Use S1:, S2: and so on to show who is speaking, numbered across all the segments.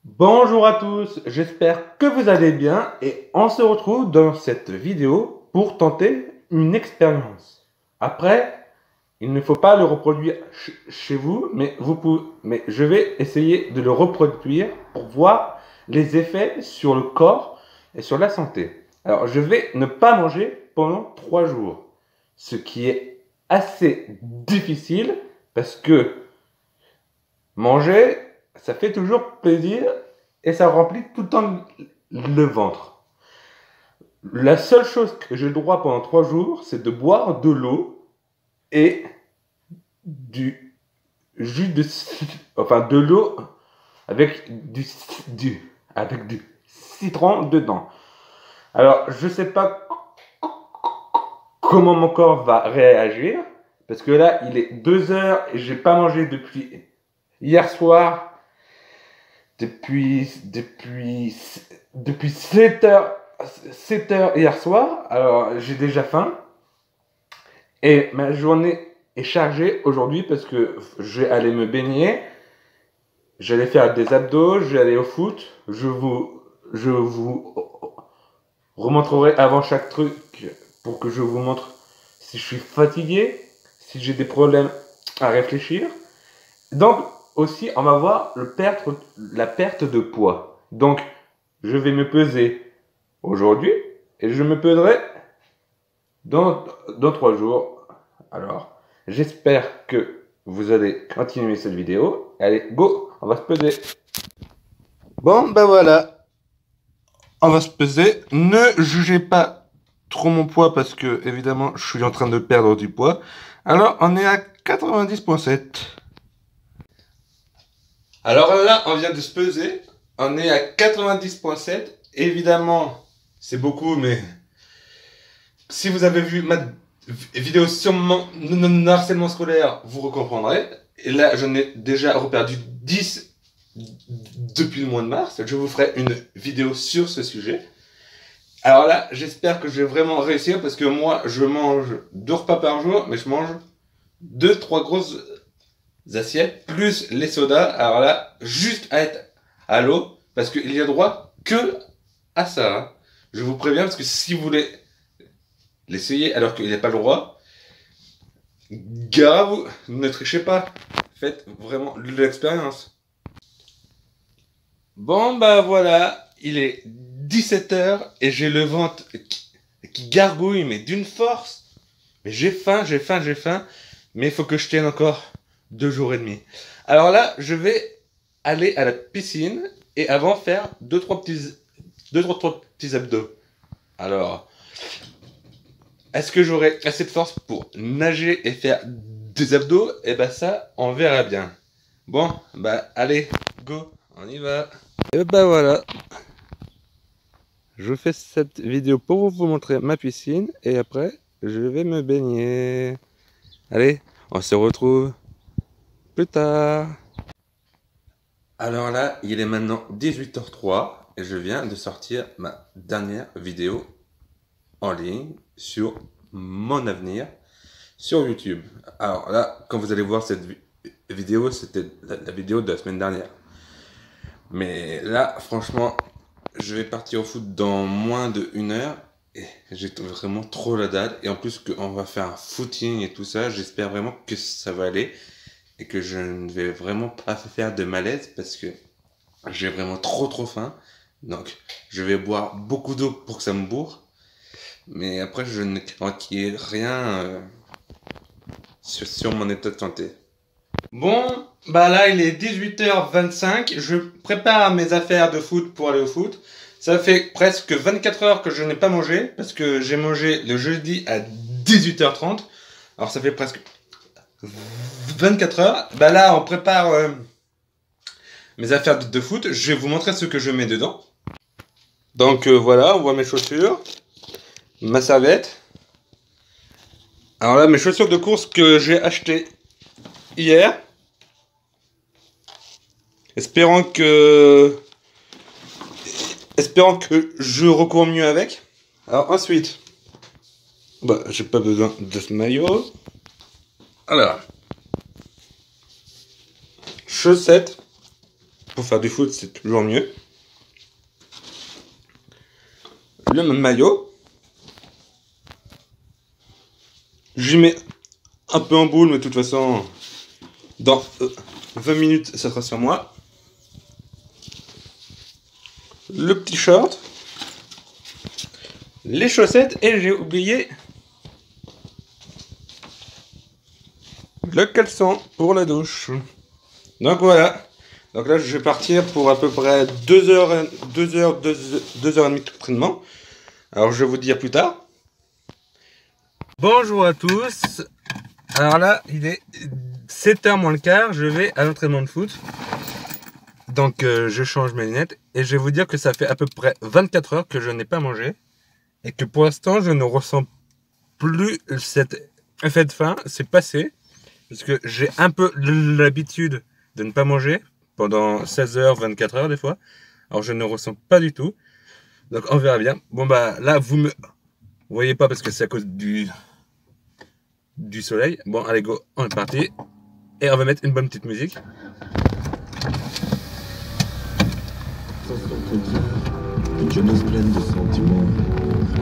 S1: Bonjour à tous, j'espère que vous allez bien et on se retrouve dans cette vidéo pour tenter une expérience. Après, il ne faut pas le reproduire chez vous, mais je vais essayer de le reproduire pour voir les effets sur le corps et sur la santé. Alors, je vais ne pas manger pendant 3 jours, ce qui est assez difficile parce que manger, ça fait toujours plaisir et ça remplit tout le temps le ventre. La seule chose que j'ai le droit pendant 3 jours, c'est de boire de l'eau et du jus de l'eau avec avec du citron dedans. Alors, je sais pas comment mon corps va réagir parce que là, il est 2 heures et j'ai pas mangé depuis hier soir. Depuis 7 heures hier soir, alors j'ai déjà faim et ma journée est chargée aujourd'hui parce que je vais aller me baigner, j'allais faire des abdos, je vais aller au foot, je vous remontrerai avant chaque truc pour que je vous montre si je suis fatigué, si j'ai des problèmes à réfléchir. Donc aussi, on va voir la perte de poids. Donc, je vais me peser aujourd'hui et je me peserai dans 3 jours. Alors, j'espère que vous allez continuer cette vidéo. Allez, go, on va se peser. Bon, ben voilà, on va se peser. Ne jugez pas trop mon poids parce que, évidemment, je suis en train de perdre du poids. Alors, on est à 90,7. Alors là, on vient de se peser. On est à 90,7. Évidemment, c'est beaucoup, mais si vous avez vu ma vidéo sur mon harcèlement scolaire, vous recomprendrez. Et là, j'en ai déjà reperdu 10 depuis le mois de mars. Je vous ferai une vidéo sur ce sujet. Alors là, j'espère que je vais vraiment réussir parce que moi, je mange 2 repas par jour, mais je mange 2-3 grosses assiettes, plus les sodas. Alors là, juste à être à l'eau, parce qu'il y a droit que à ça. Hein. Je vous préviens, parce que si vous voulez l'essayer alors qu'il n'y a pas le droit, gare à vous, ne trichez pas. Faites vraiment l'expérience. Bon, bah voilà, il est 17 h et j'ai le ventre qui gargouille, mais d'une force. Mais j'ai faim, mais il faut que je tienne encore 2 jours et demi. Alors là, je vais aller à la piscine et avant faire 2-3 petits abdos. Alors, est-ce que j'aurai assez de force pour nager et faire des abdos? Eh ben ça, on verra bien. Bon, bah allez, go, on y va. Et bah voilà. Je fais cette vidéo pour vous montrer ma piscine et après, je vais me baigner. Allez, on se retrouve plus tard. Alors là, il est maintenant 18h03 et je viens de sortir ma dernière vidéo en ligne sur mon avenir sur YouTube. Alors là, quand vous allez voir cette vidéo, c'était la vidéo de la semaine dernière. Mais là, franchement, je vais partir au foot dans moins de 1 heure et j'ai vraiment trop la dalle. Et en plus, qu'on va faire un footing et tout ça, j'espère vraiment que ça va aller. Et que je ne vais vraiment pas faire de malaise parce que j'ai vraiment trop faim. Donc je vais boire beaucoup d'eau pour que ça me bourre. Mais après je ne t'inquiète rien sur mon état de santé. Bon, bah là il est 18h25. Je prépare mes affaires de foot pour aller au foot. Ça fait presque 24 heures que je n'ai pas mangé parce que j'ai mangé le jeudi à 18h30. Alors ça fait presque 24 heures. Bah là, on prépare mes affaires de foot. Je vais vous montrer ce que je mets dedans. Donc voilà, on voit mes chaussures, ma serviette. Alors là, mes chaussures de course que j'ai achetées hier. Espérant que je recours mieux avec. Alors ensuite, bah, j'ai pas besoin de ce maillot. Alors, chaussettes. pour faire du foot, c'est toujours mieux. Le maillot. J'y mets un peu en boule, mais de toute façon, dans 20 minutes, ça sera sur moi. Le petit short. Les chaussettes, et j'ai oublié le caleçon pour la douche. Donc voilà. Donc là, je vais partir pour à peu près 2 heures, 2 heures, 2 heures et demie d'entraînement. Alors je vais vous dire plus tard. Bonjour à tous. Alors là, il est 7h moins le quart. Je vais à l'entraînement de foot. Donc je change mes lunettes. Et je vais vous dire que ça fait à peu près 24 heures que je n'ai pas mangé. Et que pour l'instant, je ne ressens plus cet effet de faim. C'est passé. Parce que j'ai un peu l'habitude de ne pas manger pendant 16 heures, 24 heures des fois. Alors je ne ressens pas du tout. Donc on verra bien. Bon bah là, vous voyez pas parce que c'est à cause du soleil. Bon allez go, on est parti. Et on va mettre une bonne petite musique.
S2: Une jeunesse pleine de sentiments.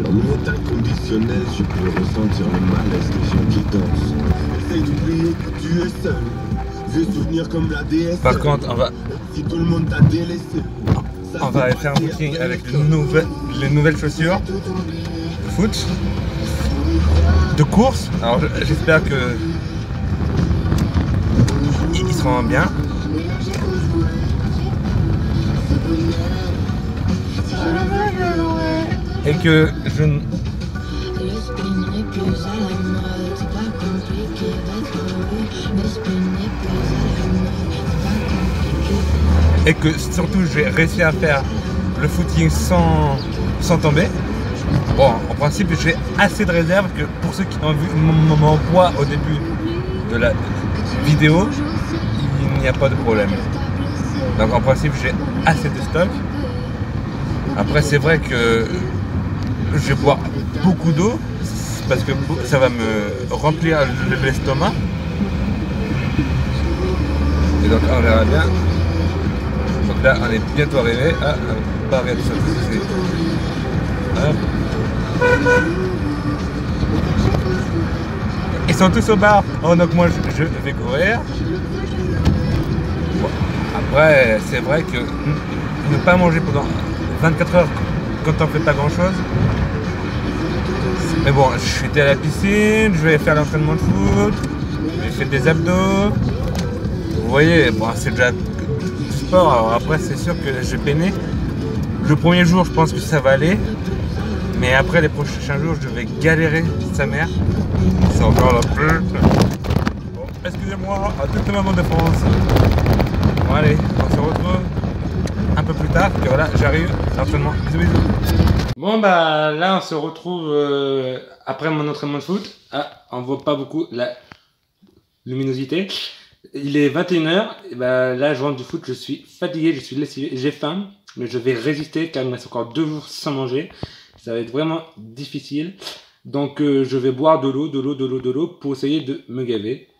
S2: L'amour est inconditionnel, je peux ressentir le malaise des gens qui dansent. Essaye d'oublier que tu es seul. Vieux souvenirs comme la déesse.
S1: Par contre,
S2: si tout le monde t'a délaissé,
S1: on va aller faire un footing avec les nouvelles chaussures de foot, de course. Alors j'espère que ils seront bien. Et que je ne... Et que surtout j'ai réussi à faire le footing sans tomber. Bon, en principe j'ai assez de réserve que pour ceux qui ont vu mon poids au début de la vidéo, il n'y a pas de problème. Donc en principe j'ai assez de stock. Après c'est vrai que je vais boire beaucoup d'eau parce que ça va me remplir l'estomac. Et donc on verra bien. Donc là on est bientôt arrivé. Ah, pas regarder ça tout de suite. Hop. Ils sont tous au bar. Oh, donc moi je vais courir. Bon. Après c'est vrai que ne pas manger pendant 24 heures quand on fait pas grand chose. Mais bon, je suis allé à la piscine, je vais faire l'entraînement de foot, j'ai fait des abdos. Vous voyez, bon, c'est déjà du sport. Alors après, c'est sûr que j'ai peiné. Le premier jour, je pense que ça va aller. Mais après, les prochains jours, je vais galérer, sa mère. C'est encore la pute. Bon, excusez-moi, à toute ma défense. Bon, allez, on se retrouve un peu plus tard, que voilà, j'arrive, l'entraînement. Bisous, bisous. Bon bah là on se retrouve après mon entraînement de foot. Ah, on voit pas beaucoup la luminosité. Il est 21h, et bah là je rentre du foot, je suis fatigué, je suis lessivé, j'ai faim, mais je vais résister car il me reste encore 2 jours sans manger. Ça va être vraiment difficile. Donc je vais boire de l'eau pour essayer de me gaver.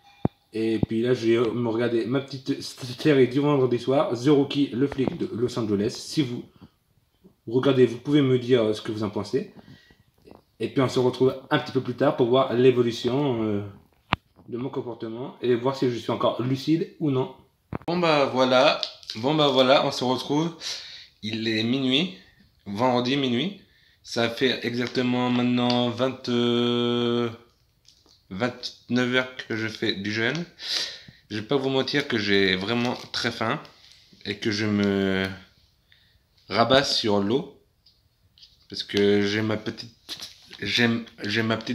S1: Et puis là je vais me regarder ma petite série du vendredi soir, The Rookie, le flic de Los Angeles. Si vous regardez, vous pouvez me dire ce que vous en pensez. Et puis on se retrouve un petit peu plus tard pour voir l'évolution de mon comportement et voir si je suis encore lucide ou non. Bon bah voilà, on se retrouve. Il est minuit, vendredi minuit. Ça fait exactement maintenant 29 heures que je fais du jeûne. Je vais pas vous mentir que j'ai vraiment très faim et que je me rabasse sur l'eau parce que j'ai ma petite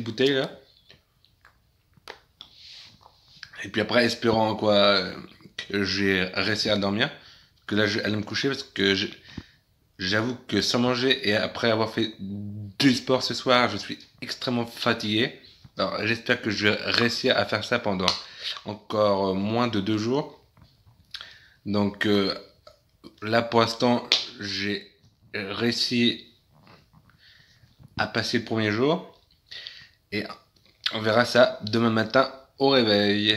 S1: bouteille là, et puis après espérant quoi que j'ai réussi à dormir, que là je vais aller me coucher parce que j'avoue que sans manger et après avoir fait du sport ce soir, je suis extrêmement fatigué. Alors j'espère que je vais réussir à faire ça pendant encore moins de 2 jours. Donc là pour l'instant j'ai réussi à passer le premier jour et on verra ça demain matin au réveil.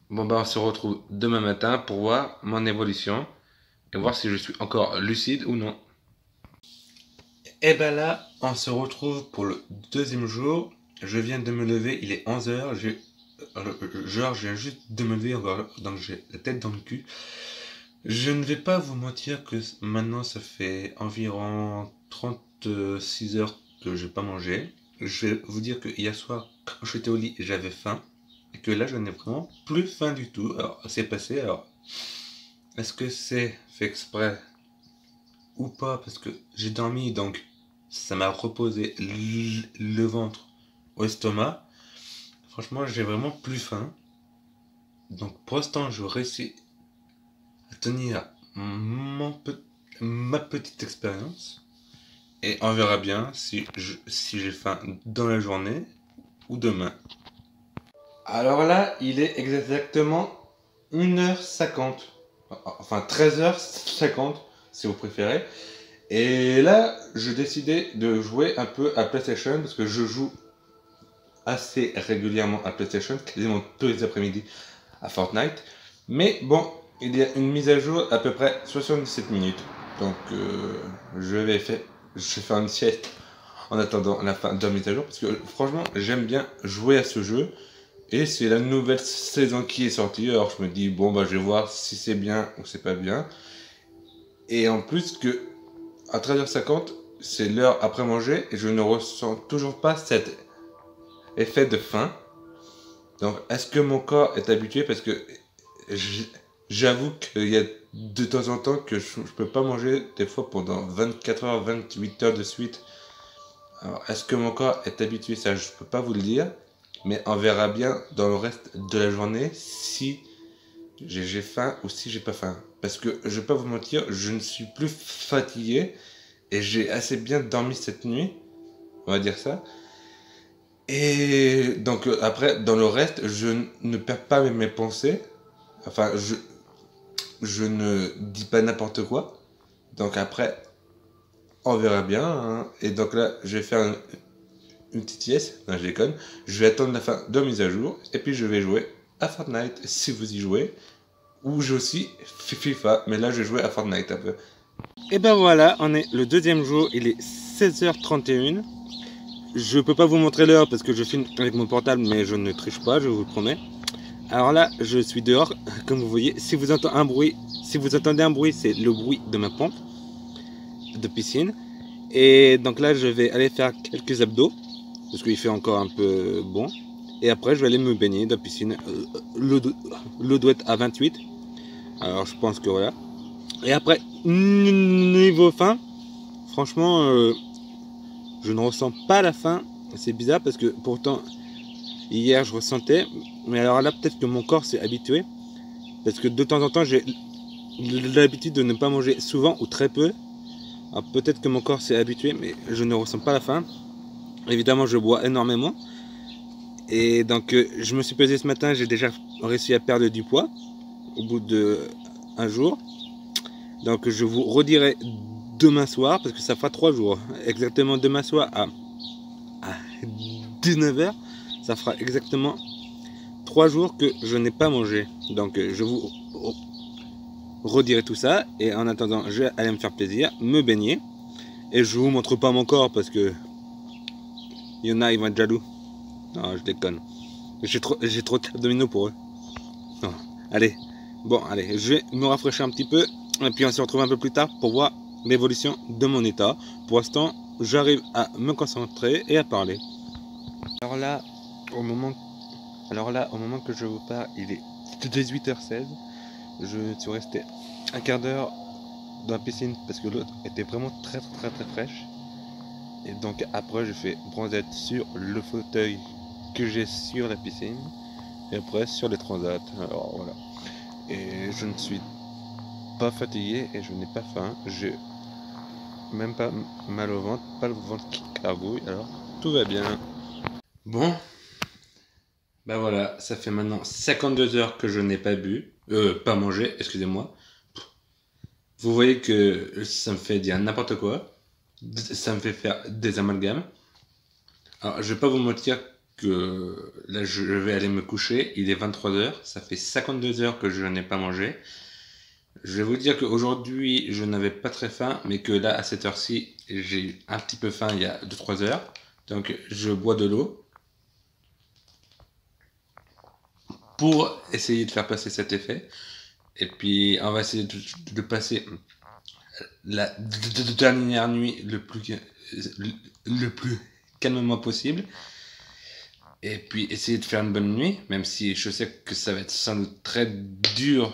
S1: Bon bah on se retrouve demain matin pour voir mon évolution et voir si je suis encore lucide ou non. Et ben là, on se retrouve pour le deuxième jour. Je viens de me lever, il est 11h. Je viens juste de me lever, donc j'ai la tête dans le cul. Je ne vais pas vous mentir que maintenant ça fait environ 36 heures que j'ai pas mangé. Je vais vous dire que hier soir, quand j'étais au lit, j'avais faim. Et que là, je n'ai vraiment plus faim du tout. Alors, c'est passé. Alors, est-ce que c'est fait exprès ou pas? Parce que j'ai dormi, donc ça m'a reposé le ventre au estomac. Franchement, j'ai vraiment plus faim. Donc, pour l'instant, je réussis à tenir ma petite expérience. Et on verra bien si j'ai faim dans la journée ou demain. Alors là, il est exactement 1h50. Enfin, 13h50, si vous préférez. Et là, je décidais de jouer un peu à PlayStation, parce que je joue assez régulièrement à PlayStation, quasiment tous les après-midi à Fortnite. Mais bon, il y a une mise à jour à peu près 77 minutes. Donc, je vais faire une sieste en attendant la fin de la mise à jour, parce que franchement, j'aime bien jouer à ce jeu. Et c'est la nouvelle saison qui est sortie, alors je me dis, bon bah je vais voir si c'est bien ou c'est pas bien. Et en plus que à 13h50, c'est l'heure après manger et je ne ressens toujours pas cet effet de faim. Donc est-ce que mon corps est habitué? Parce que j'avoue qu'il y a de temps en temps que je peux pas manger des fois pendant 24 heures, 28 heures de suite. Alors est-ce que mon corps est habitué? Ça je peux pas vous le dire. Mais on verra bien dans le reste de la journée si j'ai faim ou si j'ai pas faim. Parce que je vais pas vous mentir, je ne suis plus fatigué et j'ai assez bien dormi cette nuit, on va dire ça. Et donc après, dans le reste, je ne perds pas mes pensées. Enfin, je ne dis pas n'importe quoi. Donc après, on verra bien. Hein. Et donc là, je vais faire une petite sieste, non je déconne, je vais attendre la fin de mise à jour et puis je vais jouer à Fortnite si vous y jouez, ou j'ai aussi FIFA, mais là je vais jouer à Fortnite un peu. Et ben voilà, on est le deuxième jour, il est 16h31. Je peux pas vous montrer l'heure parce que je filme avec mon portable, mais je ne triche pas, je vous le promets. Alors là, je suis dehors, comme vous voyez, si vous entendez un bruit, c'est le bruit de ma pompe de piscine. Et donc là, je vais aller faire quelques abdos. Parce qu'il fait encore un peu bon. Et après, je vais aller me baigner dans la piscine. L'eau doit être à 28. Alors, je pense que voilà. Et après, niveau faim, franchement, je ne ressens pas la faim. C'est bizarre parce que pourtant, hier, je ressentais. Mais alors là, peut-être que mon corps s'est habitué. Parce que de temps en temps, j'ai l'habitude de ne pas manger souvent ou très peu. Alors peut-être que mon corps s'est habitué, mais je ne ressens pas la faim. Évidemment, je bois énormément. Et donc, je me suis pesé ce matin, j'ai déjà réussi à perdre du poids au bout d'un jour. Donc, je vous redirai demain soir, parce que ça fera 3 jours. Exactement demain soir à 19h, ça fera exactement 3 jours que je n'ai pas mangé. Donc, je vous redirai tout ça. Et en attendant, je vais aller me faire plaisir, me baigner. Et je vous montre pas mon corps parce que il y en a, ils vont être jaloux. Non, je déconne. J'ai trop d'abdominaux pour eux. Non. Allez, bon, allez, je vais me rafraîchir un petit peu. Et puis on se retrouve un peu plus tard pour voir l'évolution de mon état. Pour l'instant, j'arrive à me concentrer et à parler. Alors là, au moment que je vous parle, il est 18h16. Je suis resté un quart d'heure dans la piscine parce que l'eau était vraiment très fraîche. Et donc après, je fais bronzette sur le fauteuil que j'ai sur la piscine. Et après sur les transats. Alors voilà. Et je ne suis pas fatigué et je n'ai pas faim. J'ai même pas mal au ventre, pas le ventre qui gargouille. Alors tout va bien. Bon. Bah voilà, ça fait maintenant 52 heures que je n'ai pas pas mangé, excusez-moi. Vous voyez que ça me fait dire n'importe quoi. Ça me fait faire des amalgames. Alors, je vais pas vous mentir que là, je vais aller me coucher. Il est 23h. Ça fait 52 heures que je n'ai pas mangé. Je vais vous dire qu'aujourd'hui, je n'avais pas très faim, mais que là, à cette heure-ci, j'ai eu un petit peu faim il y a 2-3 heures. Donc, je bois de l'eau pour essayer de faire passer cet effet. Et puis, on va essayer de passer la dernière nuit le plus calmement possible. Et puis, essayer de faire une bonne nuit, même si je sais que ça va être sans doute très dur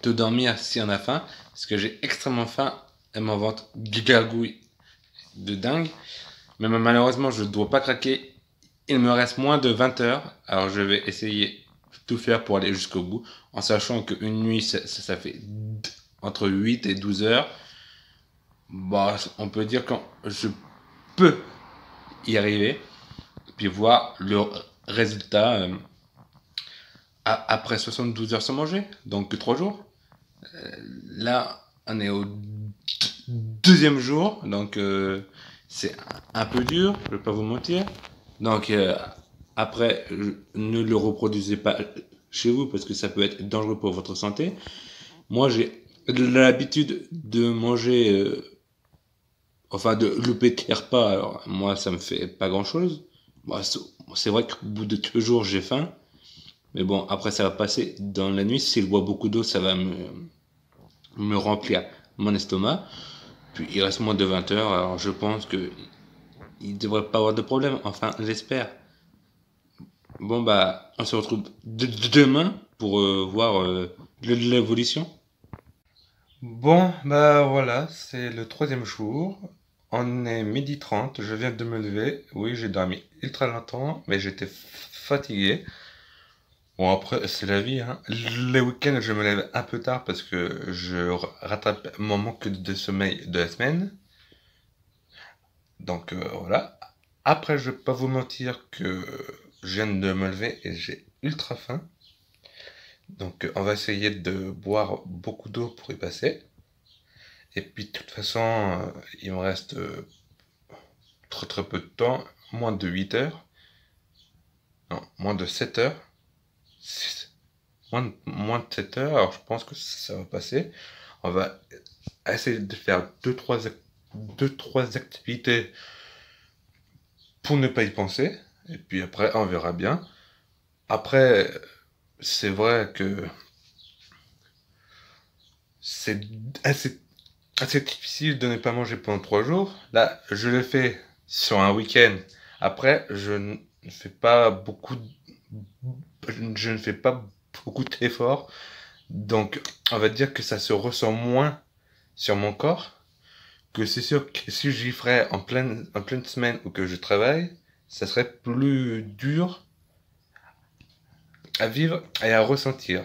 S1: de dormir si on a faim, parce que j'ai extrêmement faim et mon ventre gargouille de dingue. Mais malheureusement, je ne dois pas craquer. Il me reste moins de 20 heures, alors je vais essayer de tout faire pour aller jusqu'au bout, en sachant qu'une nuit, ça fait entre 8 et 12 heures. Bah, on peut dire que je peux y arriver, puis voir le résultat après 72 heures sans manger, donc 3 jours. Là, on est au deuxième jour, donc c'est un peu dur, je ne vais pas vous mentir. Donc après, ne le reproduisez pas chez vous parce que ça peut être dangereux pour votre santé. Moi, j'ai l'habitude de manger, enfin de louper des repas. Alors moi, ça me fait pas grand-chose. Bon, c'est vrai qu'au bout de 2 jours, j'ai faim. Mais bon, après, ça va passer. Dans la nuit, si je bois beaucoup d'eau, ça va me remplir mon estomac. Puis il reste moins de 20 heures, alors je pense que il devrait pas avoir de problème. Enfin, j'espère. Bon bah, on se retrouve demain pour voir l'évolution. Bon, bah voilà, c'est le troisième jour. On est 12h30, je viens de me lever. Oui, j'ai dormi ultra longtemps, mais j'étais fatigué. Bon, après, c'est la vie, hein. Les week-ends, je me lève un peu tard parce que je rattrape mon manque de sommeil de la semaine. Donc voilà. Après, je vais pas vous mentir que je viens de me lever et j'ai ultra faim. Donc on va essayer de boire beaucoup d'eau pour y passer. Et puis de toute façon, il me reste très très peu de temps, moins de 8 heures. Non, moins de 7 heures. Moins de 7 heures, alors je pense que ça va passer. On va essayer de faire 2-3 activités pour ne pas y penser. Et puis après, on verra bien. Après, c'est vrai que c'est assez difficile de ne pas manger pendant 3 jours. Là, je le fais sur un week-end. Après, je ne fais pas beaucoup d'efforts. Donc, on va dire que ça se ressent moins sur mon corps. Que c'est sûr que si j'y ferais en pleine semaine ou que je travaille, ça serait plus dur à vivre et à ressentir.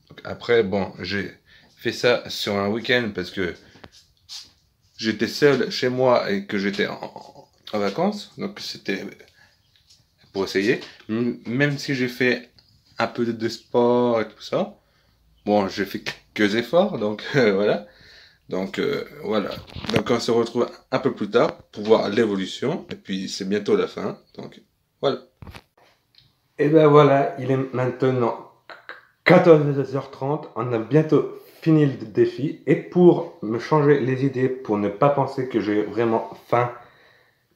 S1: Donc après, bon, j'ai fait ça sur un week-end parce que j'étais seul chez moi et que j'étais en vacances. Donc c'était pour essayer. Même si j'ai fait un peu de sport et tout ça. Bon, j'ai fait quelques efforts, donc voilà. Donc voilà. Donc on se retrouve un peu plus tard pour voir l'évolution. Et puis c'est bientôt la fin. Donc voilà. Et ben voilà, il est maintenant 14h30. On a bientôt fini le défi. Et pour me changer les idées, pour ne pas penser que j'ai vraiment faim,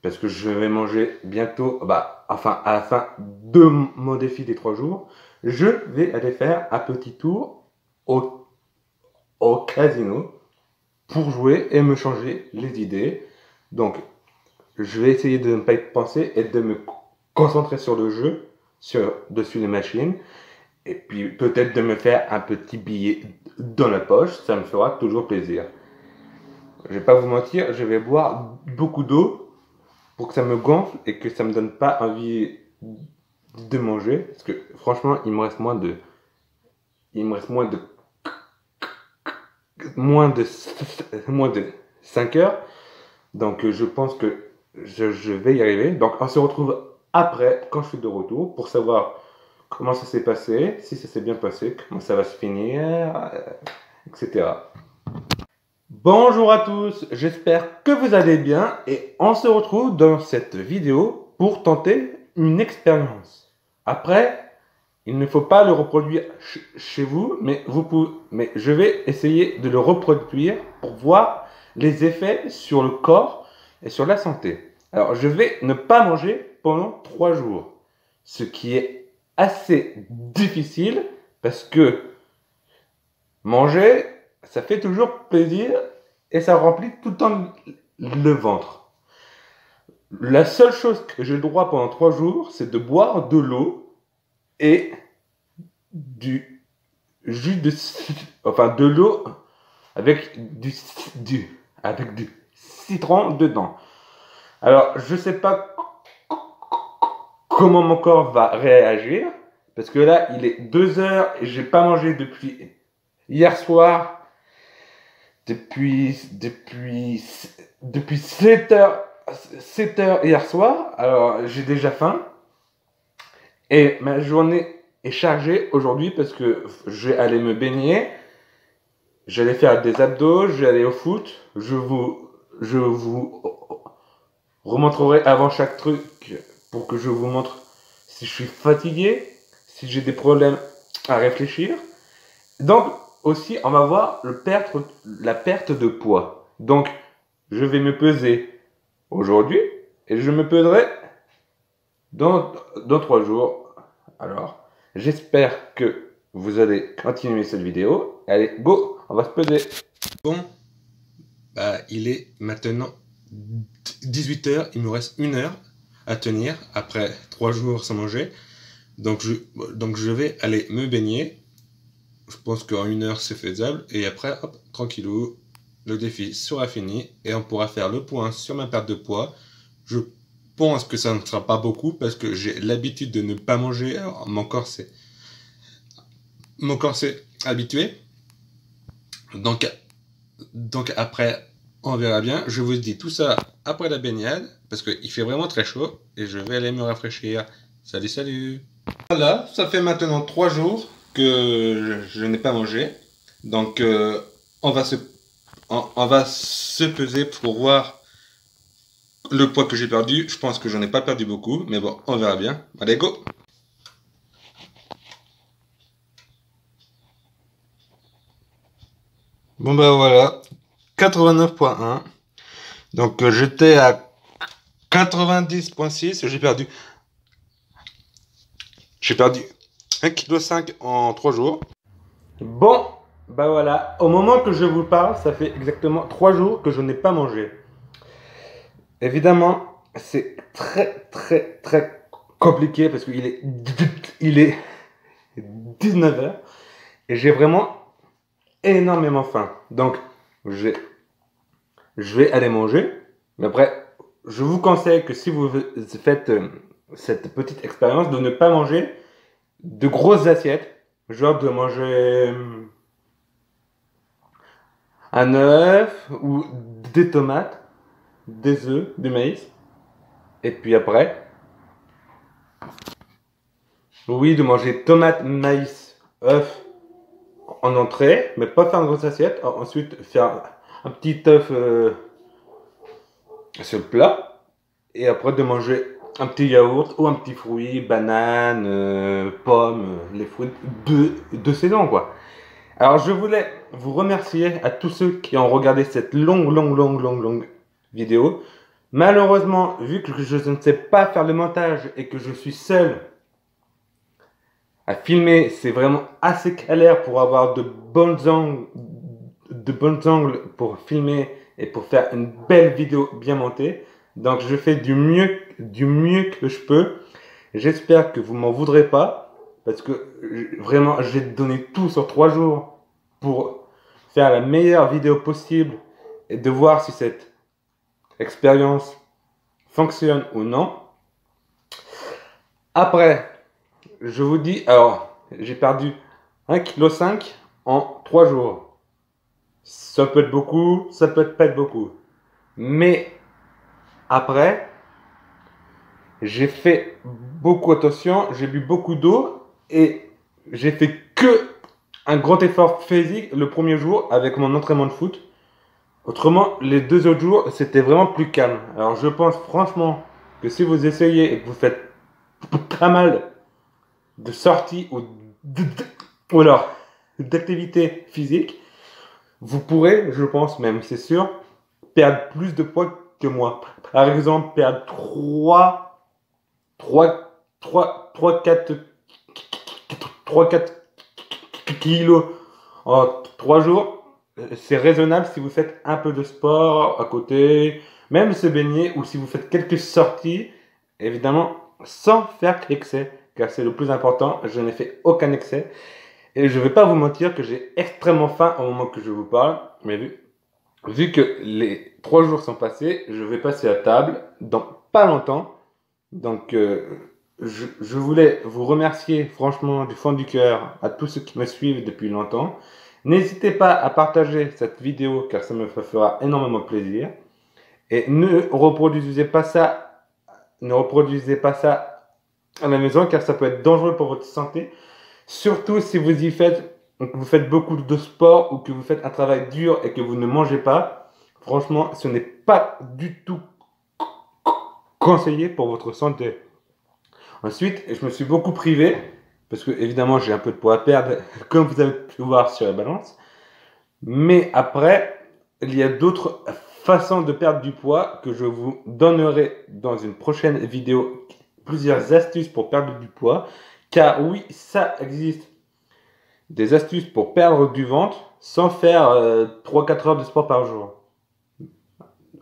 S1: parce que je vais manger bientôt, enfin à la fin de mon défi des 3 jours, je vais aller faire un petit tour au casino pour jouer et me changer les idées. Donc, je vais essayer de ne pas y penser et de me concentrer sur le jeu, dessus les machines, et puis peut-être de me faire un petit billet dans la poche, ça me fera toujours plaisir. Je vais pas vous mentir, je vais boire beaucoup d'eau pour que ça me gonfle et que ça me donne pas envie de manger, parce que franchement, il me reste moins de moins de 5 heures. Donc je pense que je vais y arriver. Donc on se retrouve après, quand je suis de retour, pour savoir comment ça s'est passé, si ça s'est bien passé, comment ça va se finir, etc. Bonjour à tous, j'espère que vous allez bien et on se retrouve dans cette vidéo pour tenter une expérience. Après il ne faut pas le reproduire chez vous, mais mais je vais essayer de le reproduire pour voir les effets sur le corps et sur la santé. Alors, je vais ne pas manger pendant 3 jours, ce qui est assez difficile parce que manger, ça fait toujours plaisir et ça remplit tout le temps le ventre. La seule chose que j'ai le droit pendant 3 jours, c'est de boire de l'eau et du jus de l'eau avec avec du citron dedans. Alors, je sais pas comment mon corps va réagir parce que là, il est 2 heures et j'ai pas mangé depuis hier soir, depuis 7 heures hier soir. Alors, j'ai déjà faim et ma journée est chargée aujourd'hui parce que je vais aller me baigner, j'allais faire des abdos, je vais aller au foot. Je vous remontrerai avant chaque truc pour que je vous montre si je suis fatigué, si j'ai des problèmes à réfléchir. Donc aussi, on va voir la perte de poids. Donc, je vais me peser aujourd'hui et je me peserai dans 3 jours. Alors, j'espère que vous allez continuer cette vidéo. Allez, go, on va se peser. Bon, bah, il est maintenant 18 h, il me reste 1 heure à tenir après 3 jours sans manger. Donc je vais aller me baigner. Je pense qu'en 1 heure c'est faisable. Et après, hop, tranquillou, le défi sera fini et on pourra faire le point sur ma perte de poids. Je pense que ça ne sera pas beaucoup parce que j'ai l'habitude de ne pas manger. Alors, mon corps s'est habitué. Donc après, on verra bien. Je vous dis tout ça après la baignade parce qu'il fait vraiment très chaud et je vais aller me rafraîchir. Salut, salut! Voilà, ça fait maintenant 3 jours que je n'ai pas mangé. Donc, on va se peser pour voir le poids que j'ai perdu. Je pense que j'en ai pas perdu beaucoup, mais bon, on verra bien. Allez, go! Bon bah voilà, 89,1. Donc j'étais à 90,6. J'ai perdu 1,5 kg en 3 jours. Bon, bah voilà, au moment que je vous parle, ça fait exactement 3 jours que je n'ai pas mangé. Évidemment, c'est très compliqué parce qu'il est 19 h et j'ai vraiment énormément faim. Donc, je vais aller manger. Mais après, je vous conseille que si vous faites cette petite expérience, de ne pas manger de grosses assiettes. Genre de manger un œuf ou des tomates, des œufs, du maïs. Et puis après, oui, de manger tomates, maïs, œuf en entrée, mais pas faire une grosse assiette. Ensuite, faire un petit œuf sur le plat. Et après, de manger un petit yaourt ou un petit fruit, banane, pomme, les fruits de saison, quoi. Alors, je voulais vous remercier à tous ceux qui ont regardé cette longue vidéo. Malheureusement, vu que je ne sais pas faire le montage et que je suis seul à filmer, c'est vraiment assez galère pour avoir de bons angles pour filmer et pour faire une belle vidéo bien montée. Donc je fais du mieux que je peux. J'espère que vous m'en voudrez pas parce que vraiment j'ai donné tout sur 3 jours pour faire la meilleure vidéo possible et de voir si cette expérience fonctionne ou non. Après, je vous dis, alors, j'ai perdu 1,5 kg en 3 jours. Ça peut être beaucoup, ça peut pas être beaucoup. Mais après, j'ai fait beaucoup attention, j'ai bu beaucoup d'eau et j'ai fait que un grand effort physique le premier jour avec mon entraînement de foot. Autrement, les 2 autres jours, c'était vraiment plus calme. Alors, je pense franchement que si vous essayez et que vous faites pas mal de sortie ou alors d'activité physique, vous pourrez, je pense même, c'est sûr, perdre plus de poids que moi. Par exemple, perdre 4 kilos en 3 jours. C'est raisonnable si vous faites un peu de sport à côté, même se baigner, ou si vous faites quelques sorties, évidemment, sans faire excès, car c'est le plus important. Je n'ai fait aucun excès. Et je ne vais pas vous mentir que j'ai extrêmement faim au moment que je vous parle, mais vu que les 3 jours sont passés, je vais passer à table dans pas longtemps. Donc, je voulais vous remercier franchement du fond du cœur à tous ceux qui me suivent depuis longtemps. N'hésitez pas à partager cette vidéo car ça me fera énormément plaisir. Et ne reproduisez pas ça à la maison car ça peut être dangereux pour votre santé. Surtout si vous faites beaucoup de sport ou que vous faites un travail dur et que vous ne mangez pas. Franchement, ce n'est pas du tout conseillé pour votre santé. Ensuite, je me suis beaucoup privé, parce que évidemment j'ai un peu de poids à perdre, comme vous avez pu voir sur la balance. Mais après, il y a d'autres façons de perdre du poids que je vous donnerai dans une prochaine vidéo. Plusieurs astuces pour perdre du poids. Car oui, ça existe. Des astuces pour perdre du ventre sans faire 3-4 heures de sport par jour.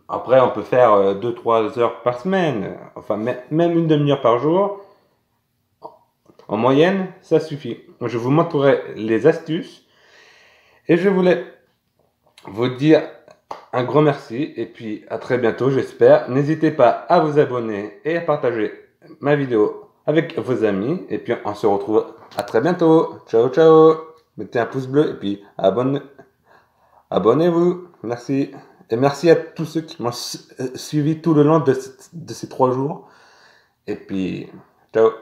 S1: Après, on peut faire 2-3 heures par semaine, enfin même une demi-heure par jour. En moyenne, ça suffit. Je vous montrerai les astuces. Et je voulais vous dire un grand merci. Et puis à très bientôt, j'espère. N'hésitez pas à vous abonner et à partager ma vidéo avec vos amis. Et puis on se retrouve à très bientôt. Ciao, ciao. Mettez un pouce bleu et puis abonnez-vous. Merci. Et merci à tous ceux qui m'ont suivi tout le long de ces 3 jours. Et puis, ciao.